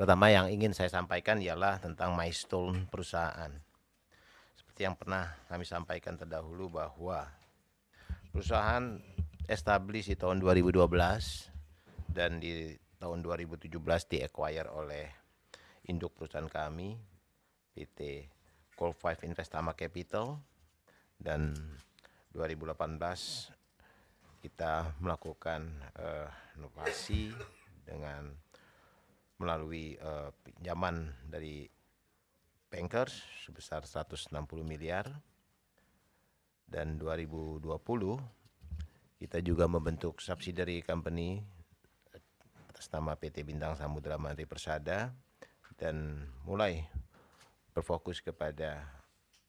Pertama yang ingin saya sampaikan ialah tentang milestone perusahaan. Seperti yang pernah kami sampaikan terdahulu bahwa perusahaan establish di tahun 2012 dan di tahun 2017 di-acquire oleh induk perusahaan kami, PT Call 5 Investama Capital, dan 2018 kita melakukan inovasi dengan melalui pinjaman dari bankers sebesar 160 miliar, dan 2020 kita juga membentuk subsidiary company atas nama PT Bintang Samudra Mantri Persada dan mulai berfokus kepada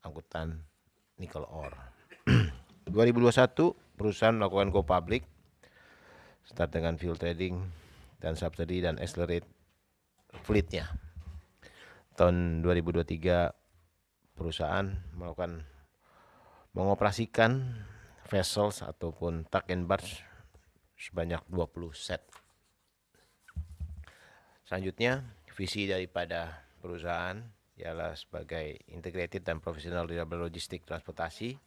angkutan nikel ore. 2021 perusahaan melakukan go public, start dengan fuel trading dan subsidy dan accelerate fleetnya. Tahun 2023 perusahaan mengoperasikan vessels ataupun truck and barge sebanyak 20 set. Selanjutnya, visi daripada perusahaan ialah sebagai integrated dan profesional reliable logistik transportasi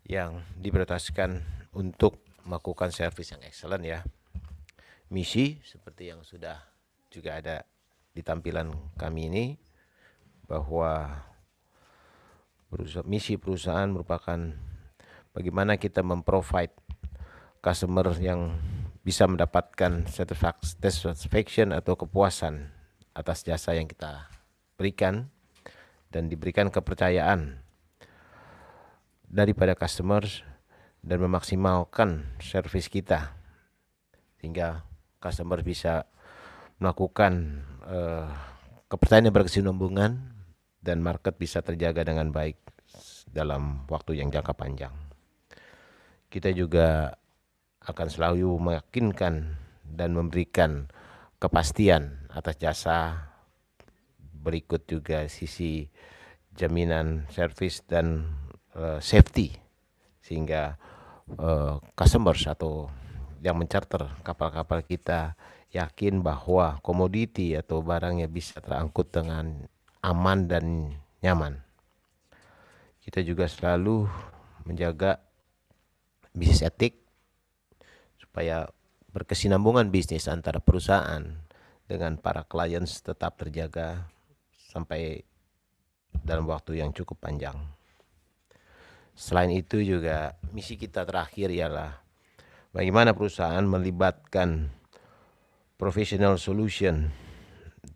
yang diprioritaskan untuk melakukan servis yang excellent ya. Misi seperti yang sudah juga ada di tampilan kami ini, bahwa misi perusahaan merupakan bagaimana kita memprovide customer yang bisa mendapatkan satisfaction atau kepuasan atas jasa yang kita berikan dan diberikan kepercayaan daripada customers dan memaksimalkan servis kita sehingga customer bisa melakukan kepercayaan yang berkesinambungan dan market bisa terjaga dengan baik dalam waktu yang jangka panjang. Kita juga akan selalu meyakinkan dan memberikan kepastian atas jasa, berikut juga sisi jaminan servis dan safety sehingga customers atau yang mencarter kapal-kapal kita yakin bahwa komoditi atau barangnya bisa terangkut dengan aman dan nyaman. Kita juga selalu menjaga bisnis etik supaya berkesinambungan bisnis antara perusahaan dengan para clients tetap terjaga sampai dalam waktu yang cukup panjang. Selain itu juga misi kita terakhir ialah bagaimana perusahaan melibatkan professional solution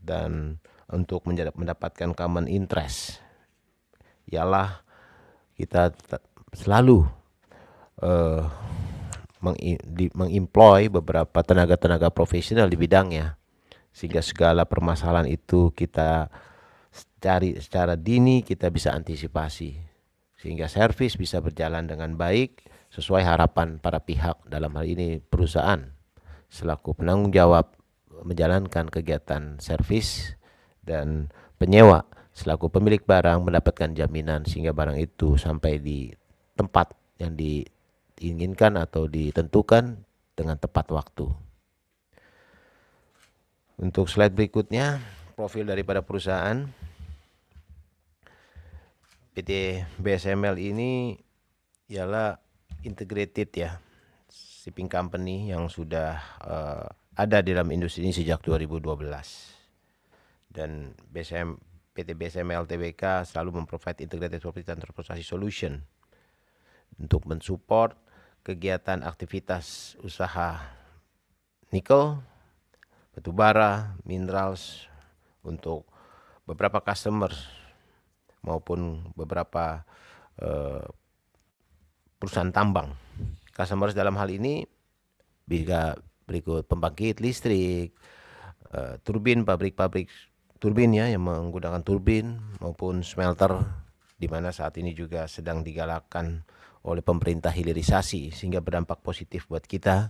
dan untuk mendapatkan common interest, ialah kita selalu mengemploy beberapa tenaga-tenaga profesional di bidangnya sehingga segala permasalahan itu kita cari secara dini, kita bisa antisipasi sehingga servis bisa berjalan dengan baik sesuai harapan para pihak, dalam hal ini perusahaan selaku penanggung jawab menjalankan kegiatan servis dan penyewa selaku pemilik barang mendapatkan jaminan sehingga barang itu sampai di tempat yang diinginkan atau ditentukan dengan tepat waktu. Untuk slide berikutnya, profil daripada perusahaan PT BSML ini ialah integrated ya, shipping company yang sudah ada di dalam industri ini sejak 2012. Dan PT BSML Tbk selalu memprovide integrated property dan transportasi solution untuk mensupport kegiatan aktivitas usaha nikel, batubara, minerals untuk beberapa customer maupun beberapa perusahaan tambang. Customers dalam hal ini bisa berikut pembangkit listrik, turbin, pabrik-pabrik turbin ya yang menggunakan turbin maupun smelter, di mana saat ini juga sedang digalakkan oleh pemerintah hilirisasi sehingga berdampak positif buat kita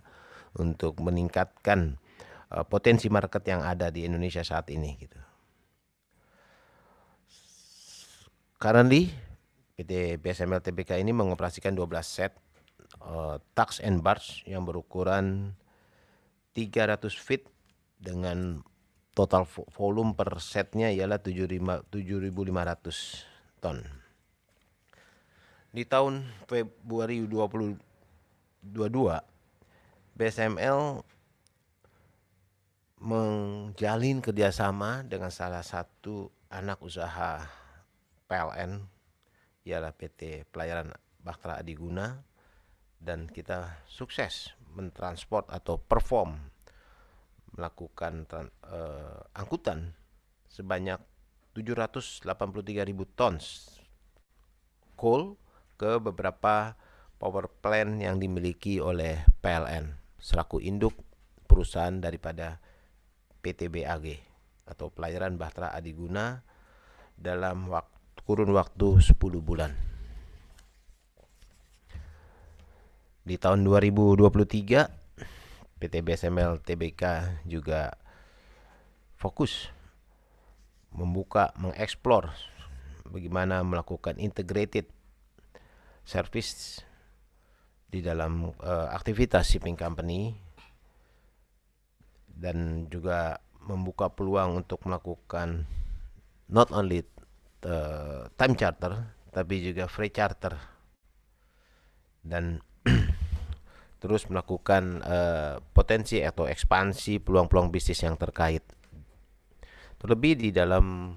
untuk meningkatkan potensi market yang ada di Indonesia saat ini gitu. Currently PT BSML Tbk ini mengoperasikan 12 set trucks and barge yang berukuran 300 feet dengan total volume per setnya ialah 7.500 ton. Di tahun Februari 2022, BSML menjalin kerjasama dengan salah satu anak usaha PLN, ialah PT Pelayaran Bahtera Adiguna, dan kita sukses mentransport atau melakukan angkutan sebanyak 783.000 tons coal ke beberapa power plant yang dimiliki oleh PLN selaku induk perusahaan daripada PT BAG atau Pelayaran Bahtera Adiguna dalam kurun waktu 10 bulan. Di tahun 2023, PT BSML Tbk juga fokus mengeksplor bagaimana melakukan integrated service di dalam aktivitas shipping company, dan juga membuka peluang untuk melakukan not only time charter tapi juga free charter, dan terus melakukan potensi atau ekspansi peluang-peluang bisnis yang terkait. Terlebih di dalam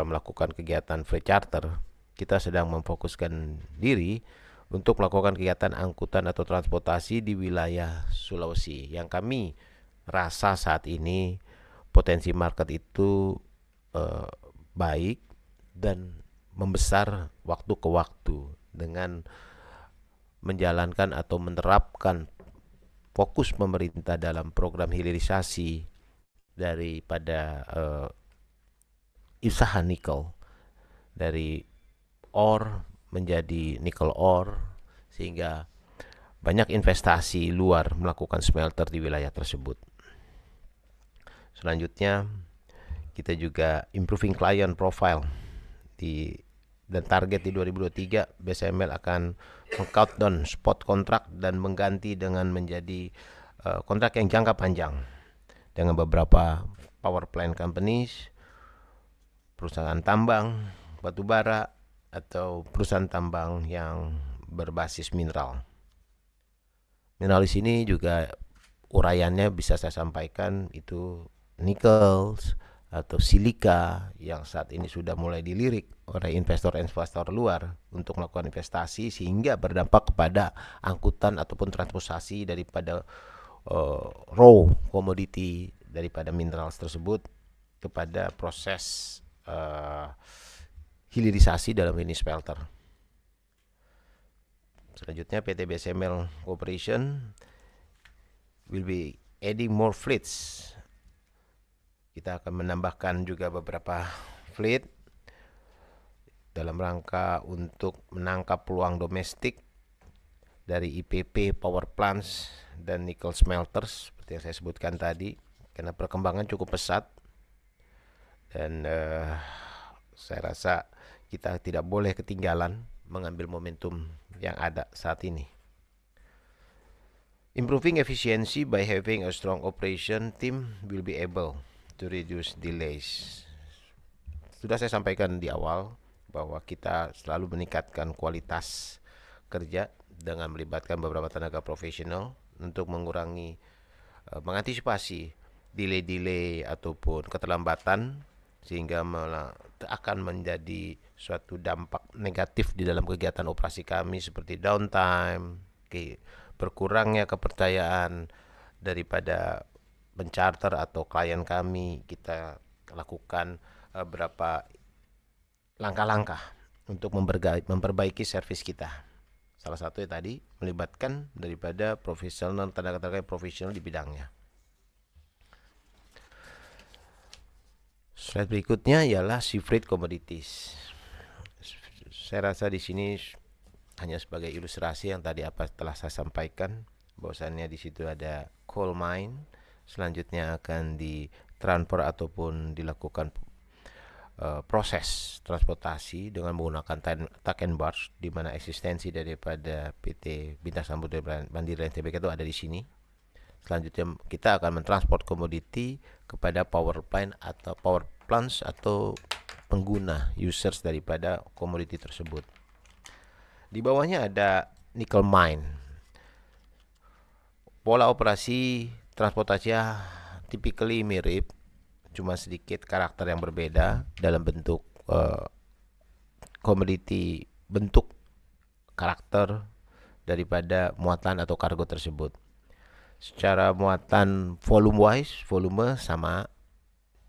melakukan kegiatan free charter, kita sedang memfokuskan diri untuk melakukan kegiatan angkutan atau transportasi di wilayah Sulawesi, yang kami rasa saat ini potensi market itu baik dan membesar waktu ke waktu dengan menjalankan atau menerapkan fokus pemerintah dalam program hilirisasi daripada usaha nikel dari ore menjadi nikel ore, sehingga banyak investasi luar melakukan smelter di wilayah tersebut. Selanjutnya kita juga improving client profile dan target di 2023 BSML akan meng-cut down spot kontrak dan mengganti dengan menjadi kontrak yang jangka panjang dengan beberapa power plant companies, perusahaan tambang batubara, atau perusahaan tambang yang berbasis mineral. Mineral di sini juga uraiannya bisa saya sampaikan itu nikel atau silika yang saat ini sudah mulai dilirik oleh investor-investor luar untuk melakukan investasi, sehingga berdampak kepada angkutan ataupun transportasi daripada raw commodity daripada mineral tersebut kepada proses hilirisasi dalam ini smelter. Selanjutnya PT BSML Corporation will be adding more fleets. Kita akan menambahkan juga beberapa fleet dalam rangka untuk menangkap peluang domestik dari IPP power plants dan nickel smelters seperti yang saya sebutkan tadi, karena perkembangan cukup pesat, dan saya rasa kita tidak boleh ketinggalan mengambil momentum yang ada saat ini. Improving efficiency by having a strong operation team will be able to reduce delays. Sudah saya sampaikan di awal bahwa kita selalu meningkatkan kualitas kerja dengan melibatkan beberapa tenaga profesional untuk mengantisipasi delay ataupun keterlambatan, sehingga akan menjadi suatu dampak negatif di dalam kegiatan operasi kami seperti downtime, berkurangnya kepercayaan daripada mencharter atau klien kami. Kita lakukan beberapa langkah-langkah untuk memperbaiki servis kita. Salah satunya tadi melibatkan daripada tenaga-tenaga profesional di bidangnya. Slide berikutnya ialah sea freight commodities. Saya rasa di sini hanya sebagai ilustrasi yang tadi telah saya sampaikan, bahwasannya di situ ada coal mine, selanjutnya akan ditransfer ataupun dilakukan proses transportasi dengan menggunakan truck and barge, di mana eksistensi daripada PT Bintang Samudra Mandiri Tbk itu ada di sini. Selanjutnya kita akan mentransport komoditi kepada power plants atau pengguna users daripada komoditi tersebut. Di bawahnya ada nickel mine. Pola operasi transportasi typically mirip, cuma sedikit karakter yang berbeda dalam bentuk komoditi, bentuk karakter daripada muatan atau kargo tersebut. Secara muatan volume sama,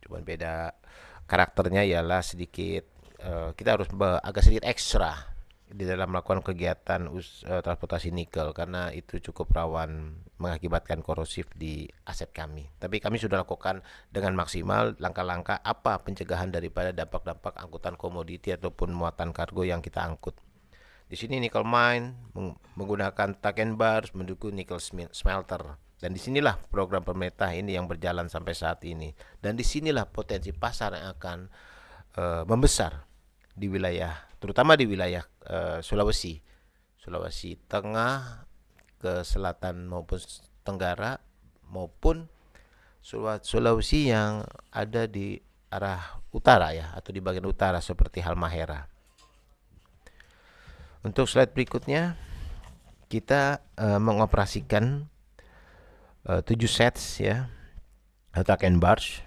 cuman beda karakternya ialah sedikit kita harus agak sedikit ekstra di dalam melakukan kegiatan transportasi nikel karena itu cukup rawan mengakibatkan korosif di aset kami. Tapi kami sudah lakukan dengan maksimal langkah-langkah apa pencegahan daripada dampak-dampak angkutan komoditi ataupun muatan kargo yang kita angkut. Di sini nickel mine menggunakan tuck and bars mendukung nickel smelter. Dan disinilah program pemerintah ini yang berjalan sampai saat ini. Dan disinilah potensi pasar yang akan membesar di wilayah, terutama di wilayah Sulawesi Tengah ke selatan maupun Tenggara maupun Sulawesi yang ada di arah utara ya, atau di bagian utara seperti Halmahera. Untuk slide berikutnya, kita mengoperasikan 7 sets ya, tuck and barge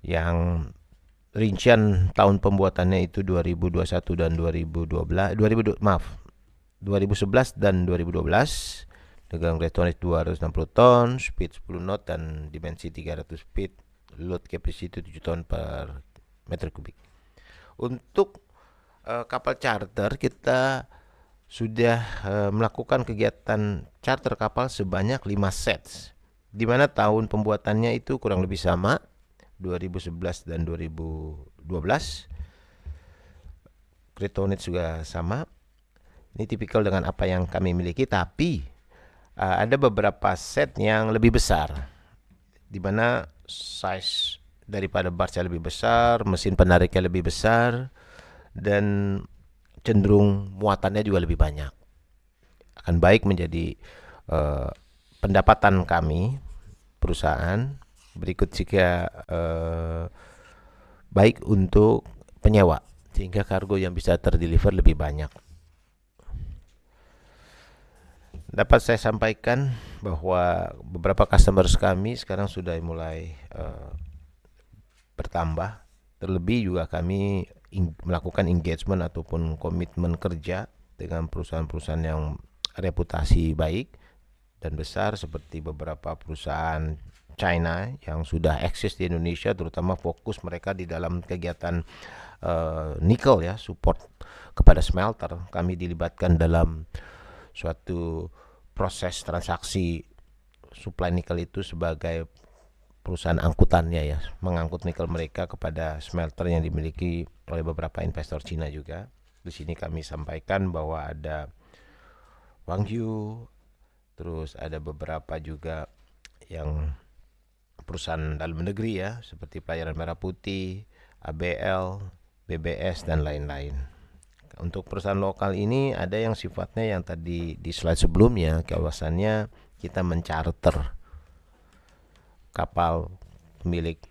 yang rincian tahun pembuatannya itu 2021 dan 2011 dan 2012 dengan rate tonnage 260 ton, speed 10 knot dan dimensi 300 feet, load capacity 7 ton per meter kubik. Untuk kapal charter kita sudah melakukan kegiatan charter kapal sebanyak 5 sets, di mana tahun pembuatannya itu kurang lebih sama 2011 dan 2012. Rate tonnage juga sama. Ini tipikal dengan apa yang kami miliki, tapi ada beberapa set yang lebih besar, di mana size daripada barge lebih besar, mesin penariknya lebih besar, dan cenderung muatannya juga lebih banyak. Akan baik menjadi pendapatan kami perusahaan berikut jika baik untuk penyewa, sehingga kargo yang bisa terdeliver lebih banyak. Dapat saya sampaikan bahwa beberapa customers kami sekarang sudah mulai bertambah. Terlebih juga kami melakukan engagement ataupun komitmen kerja dengan perusahaan-perusahaan yang reputasi baik dan besar seperti beberapa perusahaan China yang sudah eksis di Indonesia, terutama fokus mereka di dalam kegiatan nikel ya, support kepada smelter. Kami dilibatkan dalam suatu proses transaksi supply nikel itu sebagai perusahaan angkutannya ya, mengangkut nikel mereka kepada smelter yang dimiliki oleh beberapa investor Cina juga. Di sini kami sampaikan bahwa ada Wangyu, terus ada beberapa juga yang perusahaan dalam negeri ya, seperti Pelayaran Merah Putih, ABL, BBS dan lain-lain. Untuk perusahaan lokal ini ada yang sifatnya yang tadi di slide sebelumnya, kawasannya kita mencarter kapal milik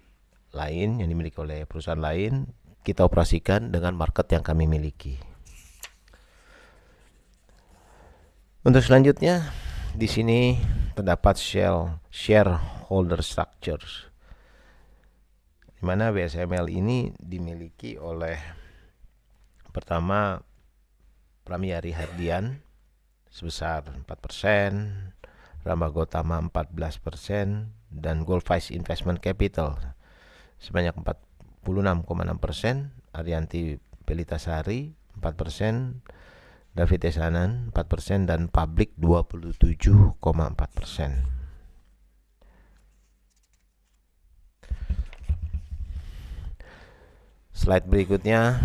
lain yang dimiliki oleh perusahaan lain, kita operasikan dengan market yang kami miliki. Untuk selanjutnya di sini terdapat shareholder structures, di mana BSML ini dimiliki oleh pertama Pramiyari Hardian sebesar 4%, Rama Gotama 14%, dan Goldfish Investment Capital sebanyak 46,6%, Arianti Pelitasari 4%, David Esanan 4%, dan Public 27,4%. Slide berikutnya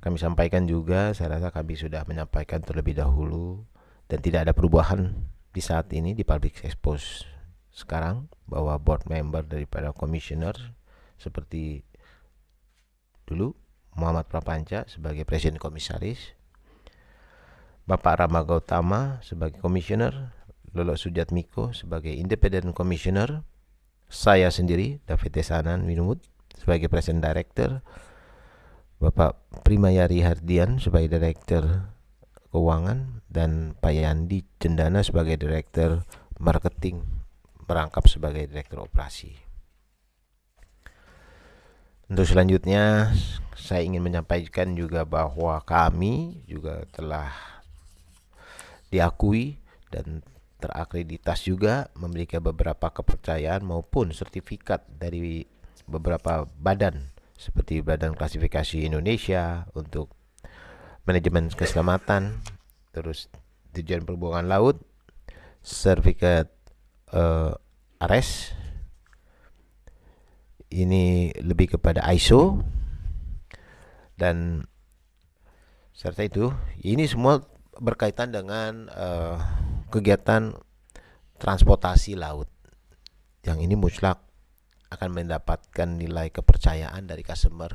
kami sampaikan juga, saya rasa kami sudah menyampaikan terlebih dahulu dan tidak ada perubahan di saat ini di public expose sekarang, bahwa board member daripada commissioner seperti dulu Muhammad Prapanca sebagai presiden komisaris, Bapak Rama Gautama sebagai komisioner, Lolo Sujatmiko sebagai Independent Commissioner, saya sendiri David Desanan Winumut sebagai Present Director, Bapak Primayari Hardian sebagai Director Keuangan, dan Pak Yandi Cendana sebagai Director Marketing, merangkap sebagai Direktur Operasi. Untuk selanjutnya, saya ingin menyampaikan juga bahwa kami juga telah diakui dan terakreditasi juga, memiliki beberapa kepercayaan maupun sertifikat dari beberapa badan seperti Badan Klasifikasi Indonesia untuk manajemen keselamatan, terus Dirjen Perhubungan Laut, sertifikat ARES, ini lebih kepada ISO, dan serta itu ini semua berkaitan dengan kegiatan transportasi laut, yang ini mutlak akan mendapatkan nilai kepercayaan dari customer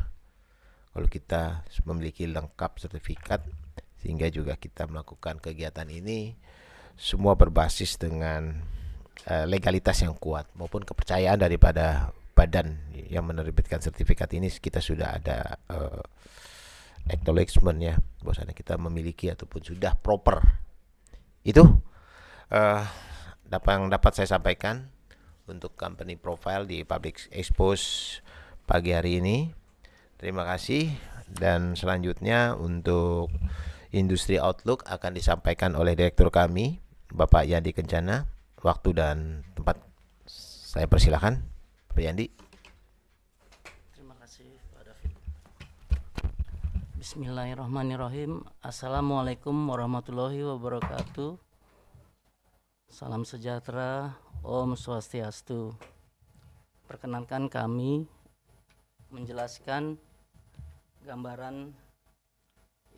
kalau kita memiliki lengkap sertifikat, sehingga juga kita melakukan kegiatan ini semua berbasis dengan legalitas yang kuat maupun kepercayaan daripada badan yang menerbitkan sertifikat ini. Kita sudah ada acknowledgement ya, bahwasanya kita memiliki ataupun sudah proper. Itu yang dapat saya sampaikan untuk company profile di Public Expose pagi hari ini. Terima kasih, dan selanjutnya untuk Industri Outlook akan disampaikan oleh Direktur kami, Bapak Yandi Kencana. Waktu dan tempat saya persilakan, Pak Yandi. Terima kasih Pak David. Bismillahirrahmanirrahim. Assalamualaikum warahmatullahi wabarakatuh. Salam sejahtera, Om Swastiastu. Perkenankan kami menjelaskan gambaran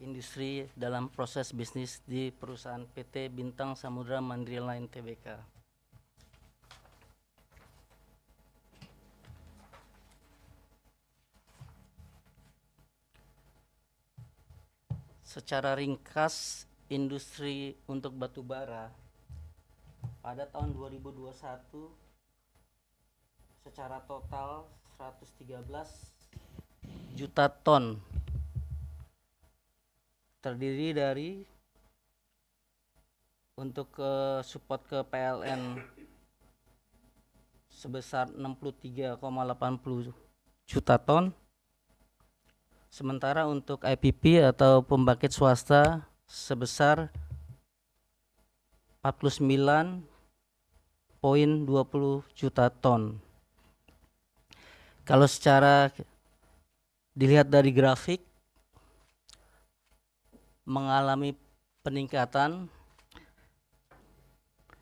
industri dalam proses bisnis di perusahaan PT Bintang Samudra Mandiri Line Tbk. Secara ringkas, industri untuk batu bara pada tahun 2021 secara total 113 juta ton, terdiri dari untuk support ke PLN sebesar 63,80 juta ton, sementara untuk IPP atau pembangkit swasta sebesar 49,20 juta ton. Kalau secara dilihat dari grafik, mengalami peningkatan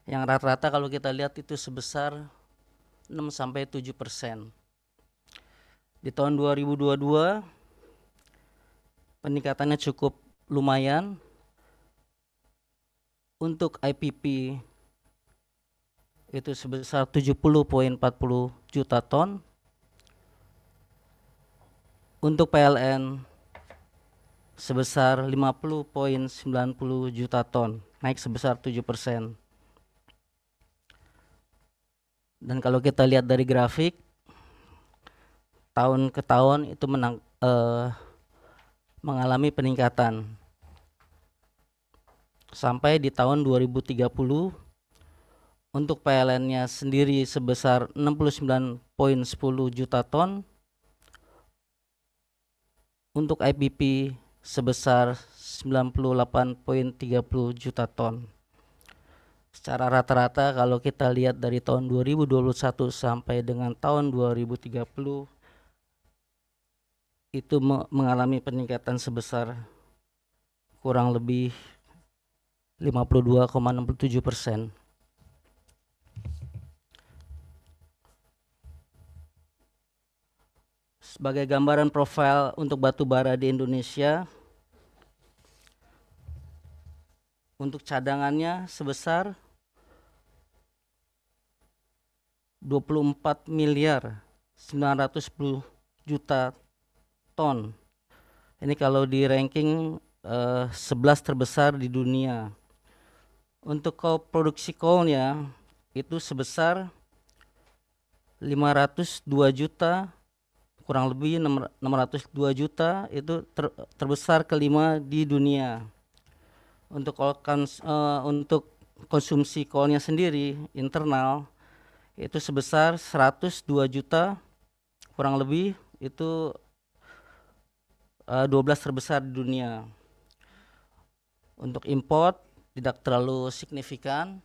yang rata-rata kalau kita lihat itu sebesar 6-7%. Di tahun 2022 peningkatannya cukup lumayan. Untuk IPP itu sebesar 70,40 juta ton. Untuk PLN sebesar 50,90 juta ton, naik sebesar 7%. Dan kalau kita lihat dari grafik, tahun ke tahun itu mengalami peningkatan sampai di tahun 2030 untuk PLN-nya sendiri sebesar 69,10 juta ton, untuk IPP sebesar 98,30 juta ton. Secara rata-rata kalau kita lihat dari tahun 2021 sampai dengan tahun 2030 itu mengalami peningkatan sebesar kurang lebih 52,67%. Sebagai gambaran profil untuk batu bara di Indonesia, untuk cadangannya sebesar 24,910 juta ton. Ini kalau di ranking 11 terbesar di dunia. Untuk produksi coalnya itu sebesar 502 juta, kurang lebih 602 juta, itu terbesar kelima di dunia. Untuk konsumsi coalnya sendiri internal itu sebesar 102 juta, kurang lebih itu 12 terbesar di dunia. Untuk import tidak terlalu signifikan.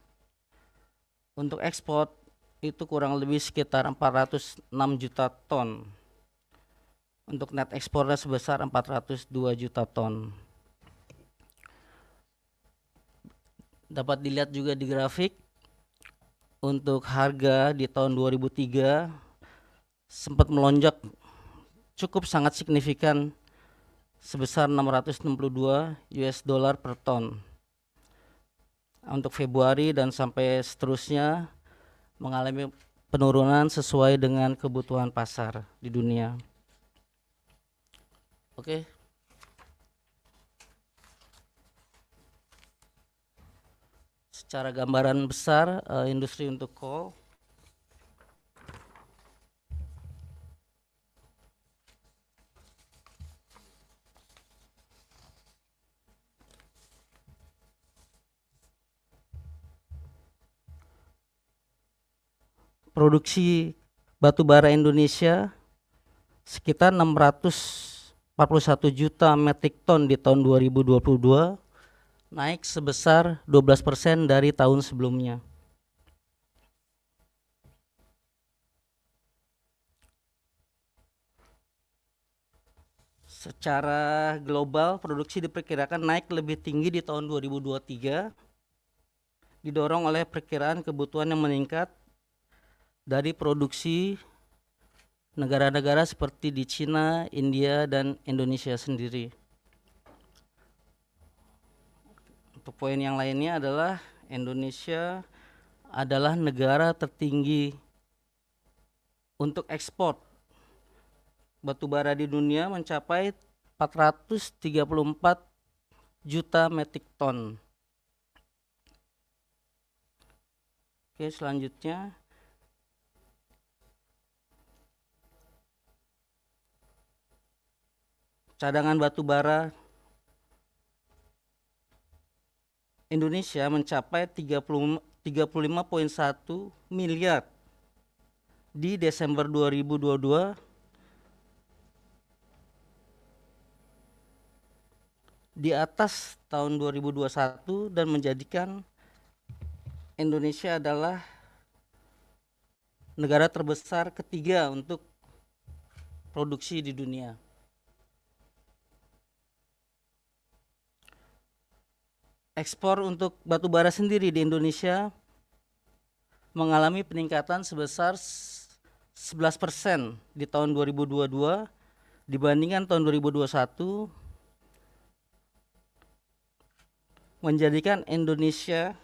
Untuk ekspor itu kurang lebih sekitar 406 juta ton. Untuk net ekspornya sebesar 402 juta ton. Dapat dilihat juga di grafik, untuk harga di tahun 2003 sempat melonjak cukup sangat signifikan sebesar 662 US dollar per ton. Untuk Februari dan sampai seterusnya mengalami penurunan sesuai dengan kebutuhan pasar di dunia. Oke. Secara gambaran besar industri untuk coal. Produksi batu bara Indonesia sekitar 641 juta metrik ton di tahun 2022, naik sebesar 12% dari tahun sebelumnya. Secara global, produksi diperkirakan naik lebih tinggi di tahun 2023, didorong oleh perkiraan kebutuhan yang meningkat dari produksi negara-negara seperti di Cina, India, dan Indonesia sendiri. Untuk poin yang lainnya adalah Indonesia adalah negara tertinggi untuk ekspor batu bara di dunia, mencapai 434 juta metrik ton. Oke, selanjutnya cadangan batu bara Indonesia mencapai 35,1 miliar di Desember 2022, di atas tahun 2021, dan menjadikan Indonesia adalah negara terbesar ketiga untuk produksi di dunia. Ekspor untuk batu bara sendiri di Indonesia mengalami peningkatan sebesar 11% di tahun 2022 dibandingkan tahun 2021, menjadikan Indonesia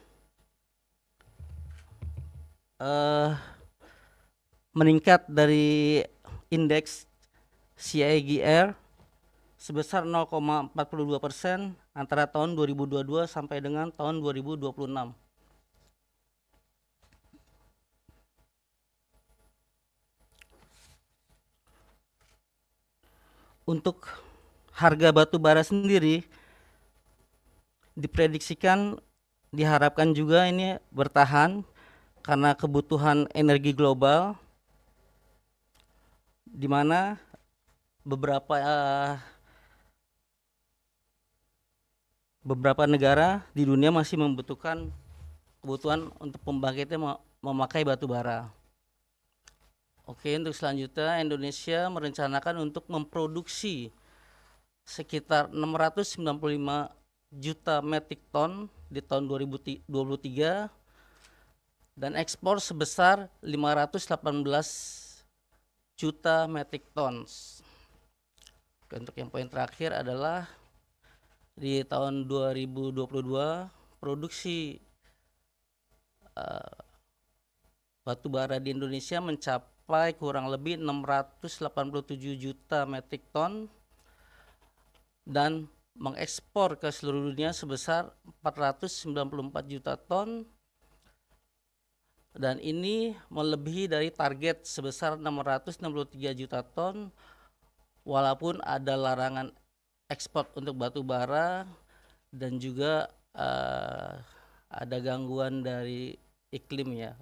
meningkat dari indeks CAGR sebesar 0,42% antara tahun 2022 sampai dengan tahun 2026. Untuk harga batu bara sendiri diprediksikan, diharapkan juga ini bertahan karena kebutuhan energi global, di mana beberapa negara di dunia masih membutuhkan kebutuhan untuk pembangkitnya memakai batu bara. Oke, untuk selanjutnya Indonesia merencanakan untuk memproduksi sekitar 695 juta metrik ton di tahun 2023 dan ekspor sebesar 518 juta metrik ton. Untuk yang poin terakhir adalah di tahun 2022 produksi batu bara di Indonesia mencapai kurang lebih 687 juta metrik ton dan mengekspor ke seluruh dunia sebesar 494 juta ton, dan ini melebihi dari target sebesar 663 juta ton, walaupun ada larangan ekspor untuk batu bara dan juga ada gangguan dari iklim ya,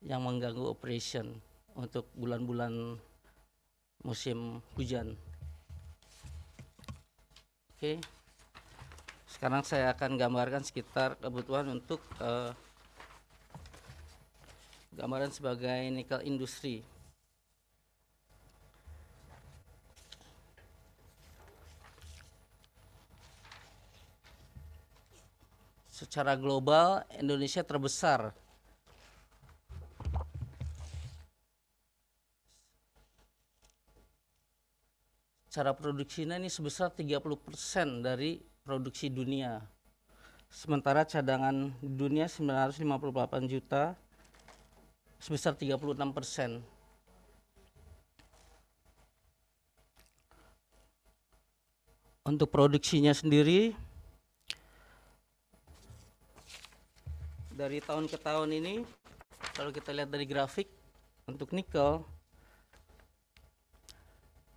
yang mengganggu operation untuk bulan-bulan musim hujan. Oke, sekarang saya akan gambarkan sekitar kebutuhan untuk gambaran sebagai nikel industri. Secara global, Indonesia terbesar cara produksinya ini sebesar 30% dari produksi dunia. Sementara cadangan di dunia 958 juta sebesar 36%. Untuk produksinya sendiri dari tahun ke tahun ini, kalau kita lihat dari grafik untuk nikel,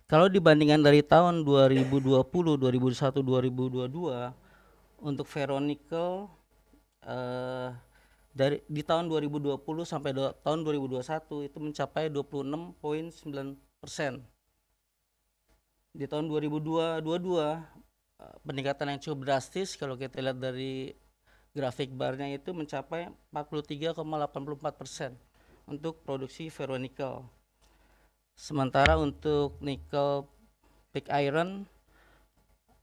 kalau dibandingkan dari tahun 2020, 2021, 2022 untuk ferronikel di tahun 2020 sampai tahun 2021 itu mencapai 26,9%. Di tahun 2022 peningkatan yang cukup drastis, kalau kita lihat dari grafik barnya itu mencapai 43,84% untuk produksi ferronikel. Sementara untuk nikel pig iron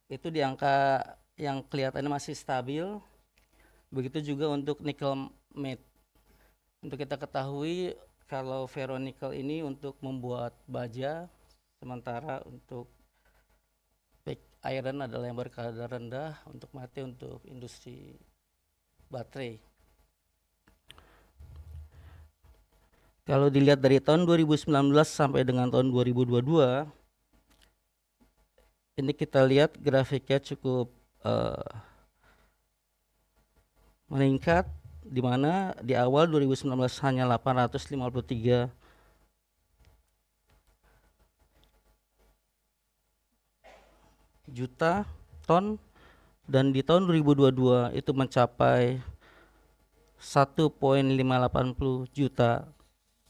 itu di angka yang kelihatannya masih stabil. Begitu juga untuk nikel matte. Untuk kita ketahui kalau ferronikel ini untuk membuat baja, sementara untuk pig iron adalah yang berkadar rendah, untuk mate untuk industri baterai. Kalau dilihat dari tahun 2019 sampai dengan tahun 2022, ini kita lihat grafiknya cukup meningkat, di mana di awal 2019 hanya 853 juta ton, dan di tahun 2022 itu mencapai 1,580 juta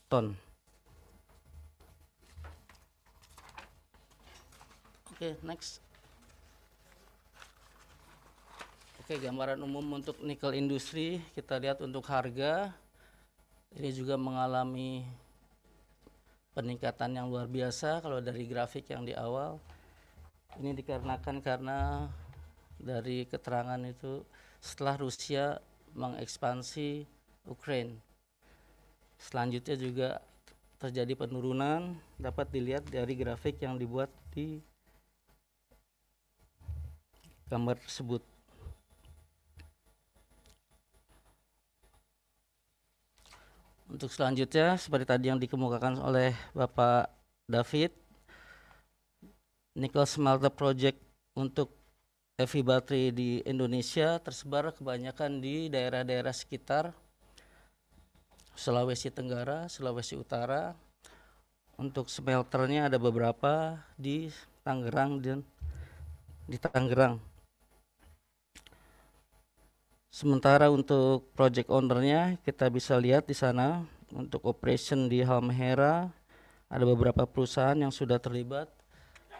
ton. Oke, next. Oke, gambaran umum untuk nikel industri, kita lihat untuk harga ini juga mengalami peningkatan yang luar biasa. Kalau dari grafik yang di awal, ini dikarenakan karena dari keterangan itu setelah Rusia mengekspansi Ukraina. Selanjutnya juga terjadi penurunan, dapat dilihat dari grafik yang dibuat di gambar tersebut. Untuk selanjutnya, seperti tadi yang dikemukakan oleh Bapak David, nickel smelter project untuk EV baterai di Indonesia tersebar kebanyakan di daerah-daerah sekitar Sulawesi Tenggara, Sulawesi Utara. Untuk smelternya ada beberapa di Tangerang dan di Tangerang. Sementara untuk project ownernya kita bisa lihat di sana, untuk operation di Halmahera ada beberapa perusahaan yang sudah terlibat,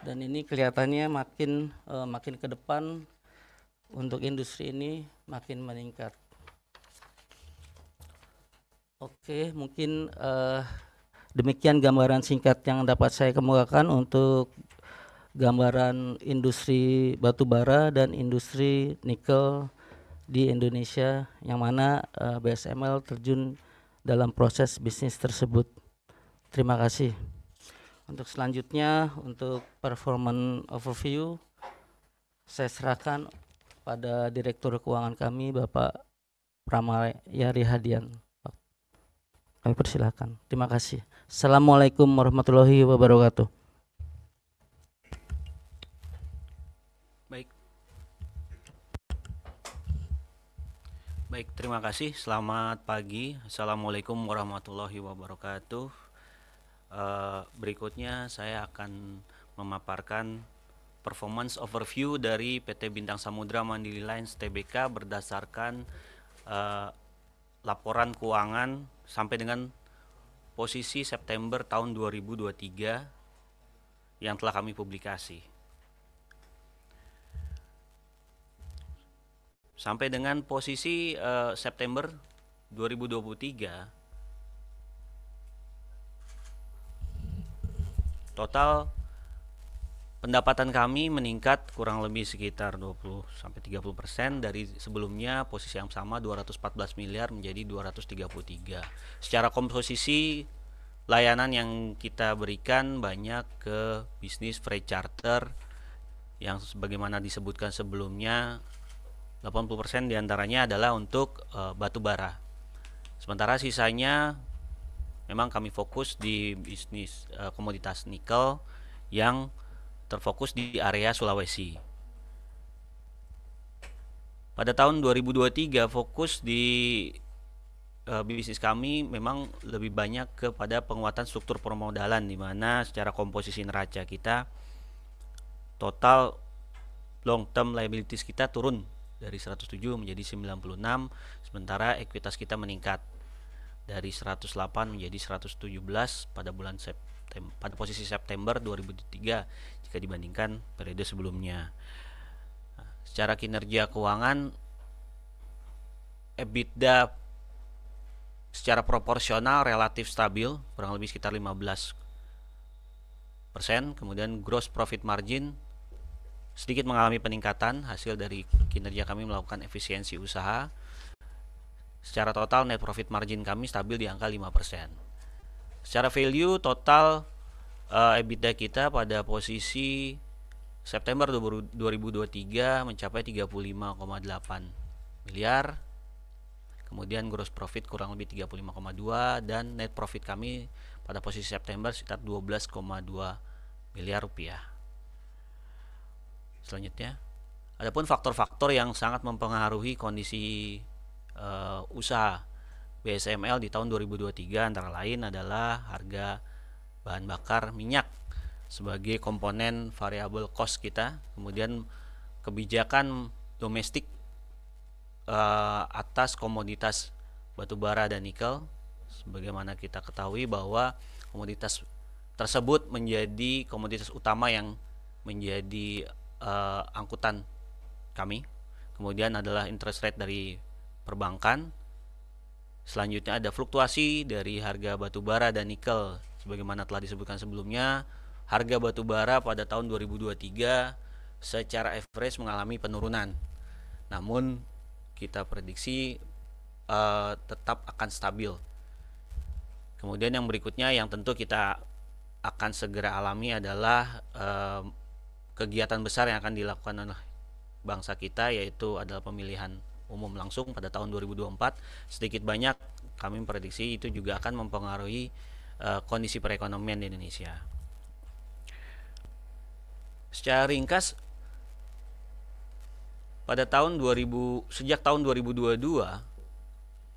dan ini kelihatannya makin ke depan untuk industri ini makin meningkat. Oke, mungkin demikian gambaran singkat yang dapat saya kemukakan untuk gambaran industri batubara dan industri nikel di Indonesia, yang mana BSML terjun dalam proses bisnis tersebut. Terima kasih. Untuk selanjutnya, untuk performance overview, saya serahkan pada Direktur Keuangan kami, Bapak Pramayari Hadian. Kami persilakan. Terima kasih. Assalamualaikum warahmatullahi wabarakatuh. Baik, terima kasih. Selamat pagi. Assalamualaikum warahmatullahi wabarakatuh. Berikutnya saya akan memaparkan performance overview dari PT Bintang Samudra Mandiri Lines Tbk berdasarkan laporan keuangan sampai dengan posisi September tahun 2023 yang telah kami publikasi. Sampai dengan posisi September 2023, total pendapatan kami meningkat kurang lebih sekitar 20-30% dari sebelumnya posisi yang sama 214 miliar menjadi 233. Secara komposisi layanan yang kita berikan banyak ke bisnis freight charter yang sebagaimana disebutkan sebelumnya 80% diantaranya adalah untuk batu bara. Sementara sisanya memang kami fokus di bisnis komoditas nikel yang terfokus di area Sulawesi. Pada tahun 2023 fokus di bisnis kami memang lebih banyak kepada penguatan struktur permodalan, di mana secara komposisi neraca kita total long term liabilities kita turun dari 107 menjadi 96, sementara ekuitas kita meningkat dari 108 menjadi 117 pada bulan September, pada posisi September 2003 jika dibandingkan periode sebelumnya. Secara kinerja keuangan, EBITDA secara proporsional relatif stabil, kurang lebih sekitar 15%. Kemudian gross profit margin sedikit mengalami peningkatan hasil dari kinerja kami melakukan efisiensi usaha. Secara total net profit margin kami stabil di angka 5%. Secara value total EBITDA kita pada posisi September 2023 mencapai 35,8 miliar. Kemudian gross profit kurang lebih 35,2 dan net profit kami pada posisi September sekitar 12,2 miliar rupiah. Selanjutnya, adapun faktor-faktor yang sangat mempengaruhi kondisi usaha BSML di tahun 2023 antara lain adalah harga bahan bakar minyak sebagai komponen variabel cost kita, kemudian kebijakan domestik atas komoditas batubara dan nikel. Sebagaimana kita ketahui bahwa komoditas tersebut menjadi komoditas utama yang menjadi angkutan kami. Kemudian adalah interest rate dari perbankan. Selanjutnya ada fluktuasi dari harga batubara dan nikel. Sebagaimana telah disebutkan sebelumnya, harga batubara pada tahun 2023 secara average mengalami penurunan. Namun kita prediksi tetap akan stabil. Kemudian yang berikutnya yang tentu kita akan segera alami adalah kegiatan besar yang akan dilakukan oleh bangsa kita, yaitu adalah pemilihan umum langsung pada tahun 2024. Sedikit banyak kami memprediksi itu juga akan mempengaruhi kondisi perekonomian di Indonesia. Secara ringkas, pada tahun 2000 sejak tahun 2022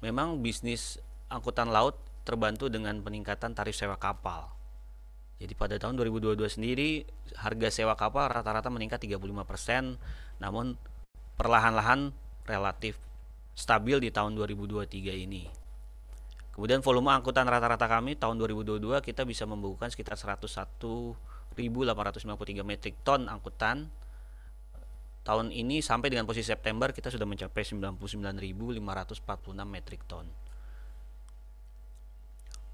memang bisnis angkutan laut terbantu dengan peningkatan tarif sewa kapal. Jadi pada tahun 2022 sendiri harga sewa kapal rata-rata meningkat 35%, namun perlahan-lahan relatif stabil di tahun 2023 ini. Kemudian volume angkutan rata-rata kami tahun 2022 kita bisa membukukan sekitar 101.853 metrik ton angkutan. Tahun ini sampai dengan posisi September kita sudah mencapai 99.546 metrik ton.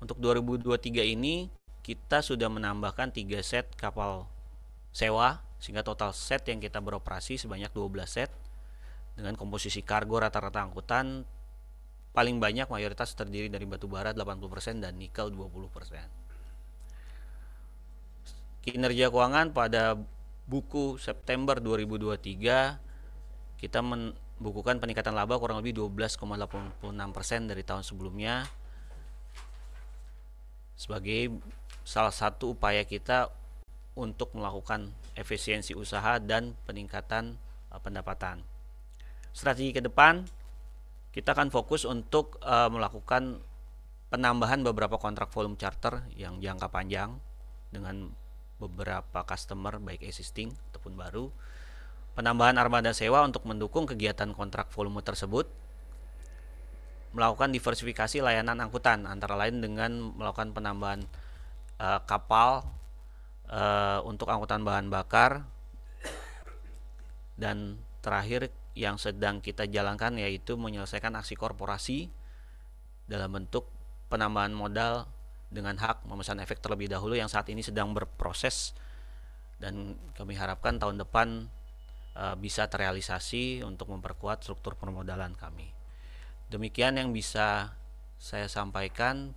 Untuk 2023 ini kita sudah menambahkan 3 set kapal sewa sehingga total set yang kita beroperasi sebanyak 12 set dengan komposisi kargo rata-rata angkutan paling banyak mayoritas terdiri dari batu bara 80% dan nikel 20%. Kinerja keuangan pada buku September 2023 kita membukukan peningkatan laba kurang lebih 12,86% dari tahun sebelumnya sebagai salah satu upaya kita untuk melakukan efisiensi usaha dan peningkatan pendapatan. Strategi ke depan kita akan fokus untuk melakukan penambahan beberapa kontrak volume charter yang jangka panjang dengan beberapa customer baik existing ataupun baru, penambahan armada sewa untuk mendukung kegiatan kontrak volume tersebut, melakukan diversifikasi layanan angkutan antara lain dengan melakukan penambahan kapal untuk angkutan bahan bakar, dan terakhir yang sedang kita jalankan yaitu menyelesaikan aksi korporasi dalam bentuk penambahan modal dengan hak memesan efek terlebih dahulu yang saat ini sedang berproses, dan kami harapkan tahun depan bisa terrealisasi untuk memperkuat struktur permodalan kami. Demikian yang bisa saya sampaikan.